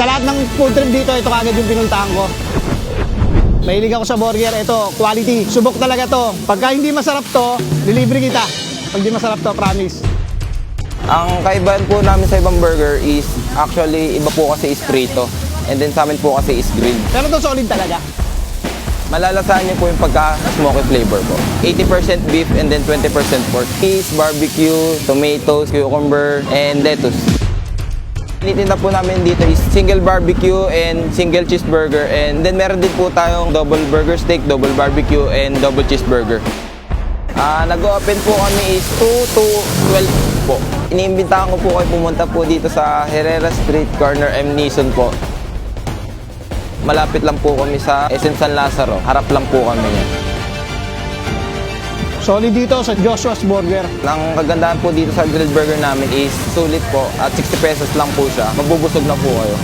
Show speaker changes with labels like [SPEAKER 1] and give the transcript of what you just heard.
[SPEAKER 1] Sa lahat ng food trip dito, ito kagad yung pinuntahan ko. Mahilig ako sa burger. Ito, quality. Subok talaga to. Pagka hindi masarap to, delivery kita. Pag hindi masarap to, promise.
[SPEAKER 2] Ang kaibahan po namin sa ibang burger is actually iba po kasi is prito. And then sa amin po kasi is grilled.
[SPEAKER 1] Pero to solid talaga.
[SPEAKER 2] Malalasahan niyo po yung pagka-smoky flavor po. 80% beef and then 20% pork. Cheese, barbecue, tomatoes, cucumber, and lettuce. Tinitinda po namin dito is single barbecue and single cheeseburger. And then meron din po tayong double burger steak, double barbecue, and double cheeseburger. Nag-open po kami is 2 to 12 po. Iniimbitahan ko po kayo pumunta po dito sa Herrera Street, corner M. Nison po. Malapit lang po kami sa SM San Lazaro. Harap lang po kami niya.
[SPEAKER 1] Solid dito sa Joshua's Burger.
[SPEAKER 2] Ang kagandahan po dito sa grilled burger namin is sulit po at 60 pesos lang po siya. Mabubusog na po kayo.